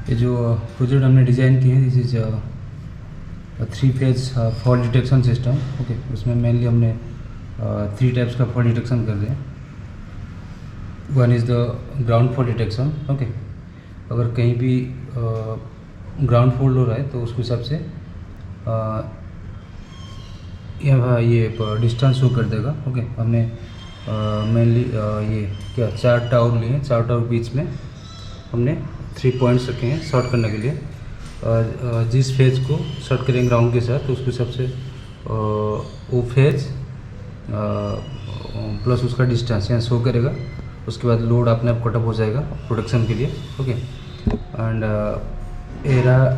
ये जो प्रोजेक्ट हमने डिज़ाइन किए हैं, this is 3 phase fault detection system. Okay, उसमें मेनली हमने 3 टाइप्स का फॉल्ट डिटेक्शन कर रहे हैं। One is the ground fault detection. Okay, अगर कहीं भी ग्राउंड फॉल्ट हो रहा है तो उसके हिसाब से यहाँ ये डिस्टेंस शो कर देगा। ओके, हमने मेनली ये क्या 4 टावर लिए हैं, 4 टावर बीच में हमने 3 पॉइंट्स रखे हैं शॉर्ट करने के लिए। जिस फेज को शॉर्ट करेंगे ग्राउंड के साथ तो उसके हिसाब से वो फेज प्लस उसका डिस्टेंस यहाँ शो करेगा। उसके बाद लोड अपने आप कटअप हो जाएगा प्रोटेक्शन के लिए। ओके, एंड ये रहा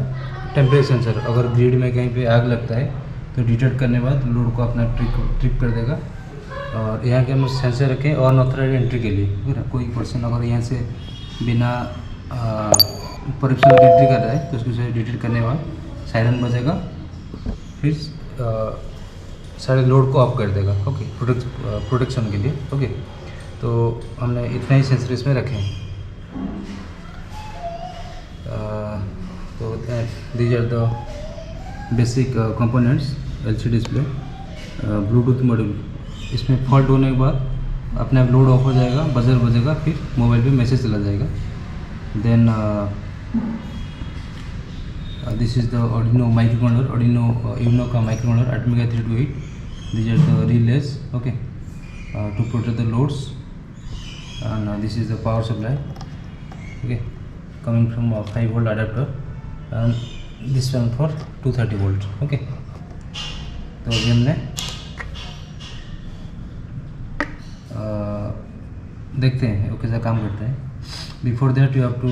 टेम्परेचर सेंसर। अगर ग्रिड में कहीं पे आग लगता है तो डिटेक्ट करने के बाद लोड को अपना ट्रिप कर देगा। और यहाँ के हम सेंसर रखें और अनऑथराइज्ड एंट्री के लिए। कोई पर्सन अगर यहाँ से बिना परमिशन एंट्री कर रहा है तो उसको डिटेक्ट करने के बाद सायरन बजेगा, फिर सारे लोड को ऑफ कर देगा। ओके, प्रोटेक्शन के लिए। ओके, तो हमने इतना ही सेंसर इसमें रखे हैं। तो these are the basic components. LCD display, Bluetooth module. इसमें फॉल्ट होने के बाद अपने आप लोड ऑफ हो जाएगा, बजर बजेगा, फिर मोबाइल पे मैसेज चला जाएगा। Then this is the Arduino microcontroller, Arduino Uno का microcontroller Atmega 328। These are the relays. Okay, to protect the loads. and this is the power supply, okay, coming from a 5 volt adapter, and this one for 230 volt. okay, तो अभी हमने देखते हैं वो कैसा काम करता है। Before that you have to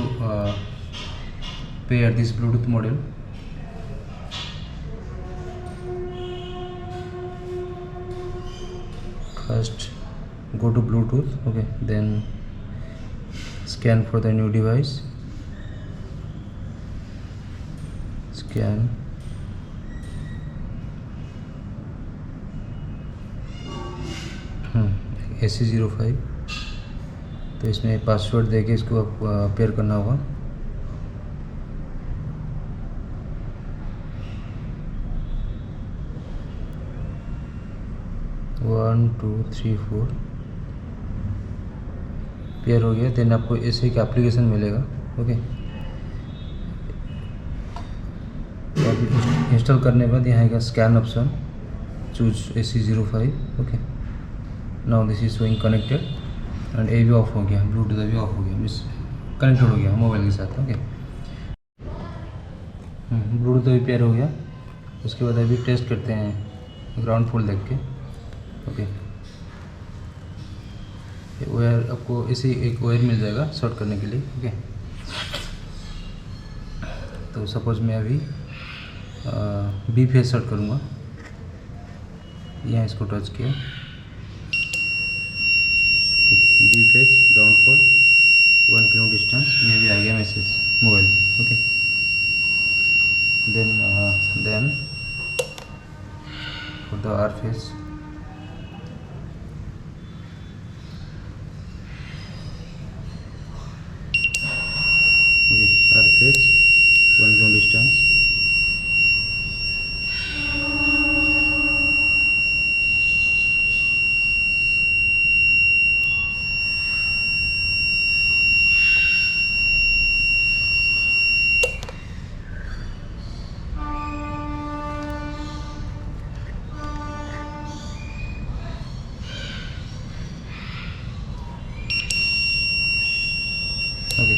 pair this Bluetooth module. First go to Bluetooth. okay, then scan for the new device, scan, AC05। तो इसमें पासवर्ड देके इसको पेयर करना होगा। One two three four pair हो गया। देन आपको ऐसे एक एप्लीकेशन मिलेगा। ओके, तो आप इंस्टॉल करने के बाद यहाँ आएगा scan option, choose AC05। Okay, now this is showing connected and ये भी ऑफ हो गया, ब्लूटूथ भी ऑफ हो गया, मीन्स कनेक्टेड हो गया मोबाइल के साथ। ओके, ब्लूटूथ भी पेयर हो गया। उसके बाद अभी टेस्ट करते हैं ग्राउंड फॉल्ट देख के। ओके, वायर आपको इसी एक वायर मिल जाएगा शॉर्ट करने के लिए। ओके, तो सपोज मैं अभी बी फेज शॉर्ट करूँगा। यहाँ इसको टच किया, B phase ground fault 1 kilometre distance. यहाँ भी आ गया message mobile. Okay, then for the R phase, R phase 1 kilometre distance. Okay,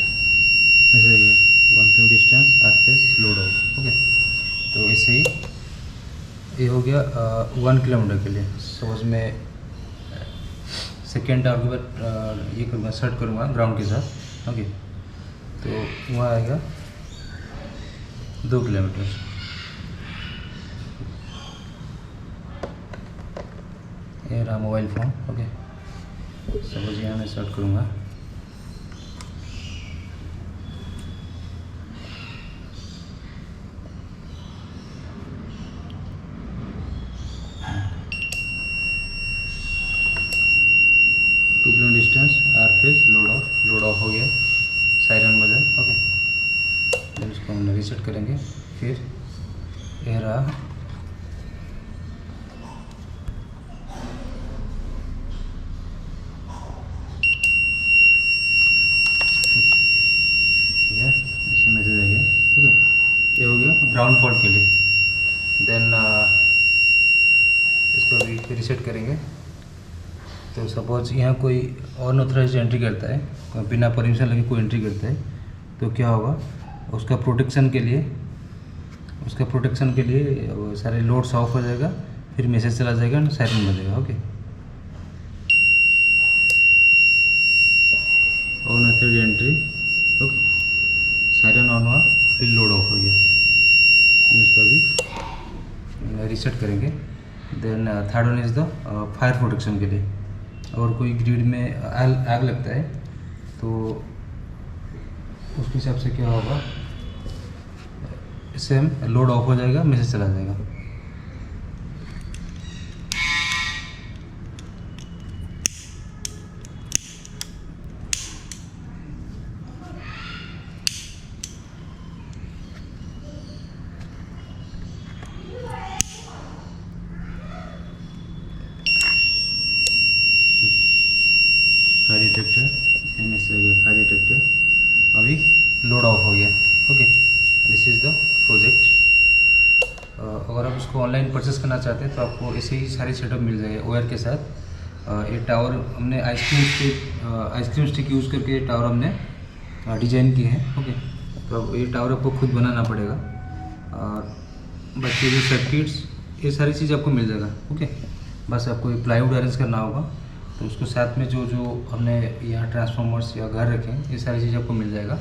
ऐसे ही 1 kilometre distance, R phase, load off. Okay, तो ऐसे ही ये हो गया 1 किलोमीटर के लिए। सपोज मैं सेकेंड टावर के बाद ये करूँगा, सेट करूँगा ग्राउंड के साथ। ओके, तो वहाँ आएगा 2 किलोमीटर। ये रहा मोबाइल फ़ोन। ओके, सपोज यहाँ मैं सेट करूँगा, distance, R phase, load of हो गया, सायरन बजा। ओके, इसको हम रीसेट करेंगे। फिर ये रहा, ठीक है, ऐसे मैसेज आ गया। ओके, ये हो गया ग्राउंड फॉल्ट के लिए। देन इसको अभी रीसेट करेंगे। तो सपोज यहाँ कोई अनऑथराइज्ड एंट्री करता है, बिना परमिशन लगे कोई एंट्री करता है, तो क्या होगा, उसका प्रोटेक्शन के लिए वो सारे लोड्स ऑफ हो जाएगा, फिर मैसेज चला जाएगा और सायरन बजेगा। Okay, unauthorised entry, okay, siren on हुआ, फिर लोड ऑफ हो गया। इसको अभी रीसेट करेंगे। Then third one is the fire protection के लिए। अगर कोई ग्रिड में आग लगता है तो उसके हिसाब से क्या होगा, सेम लोड ऑफ हो जाएगा, मैसेज चला जाएगा। फायर डिटेक्टर, मैसेज आ गया, फायर डिटेक्टर अभी लोड ऑफ हो गया। Okay, this is the project. अगर आप उसको ऑनलाइन परचेस करना चाहते हैं तो आपको ऐसे ही सारी सेटअप मिल जाएगा ओयर के साथ। ये टावर हमने आइसक्रीम स्टिक यूज़ करके टावर हमने डिजाइन किए हैं। ओके, तो अब ये टावर आपको खुद बनाना पड़ेगा, और बाकी जो सर्किट्स, ये सारी चीज़ आपको मिल जाएगा। ओके, बस आपको ये प्लाईवुड अरेंज करना होगा, तो उसको साथ में जो हमने यहाँ ट्रांसफार्मर्स या घर रखे हैं, ये सारी चीज़ आपको मिल जाएगा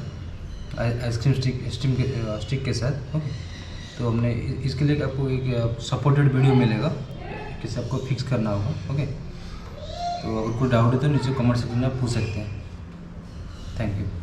आइसक्रीम स्टिक के साथ। ओके, तो हमने इसके लिए आपको एक सपोर्टेड वीडियो मिलेगा, कैसे आपको फिक्स करना होगा। ओके, तो अगर कोई डाउट है तो नीचे कमेंट सेक्शन में आप पूछ सकते हैं। Thank you.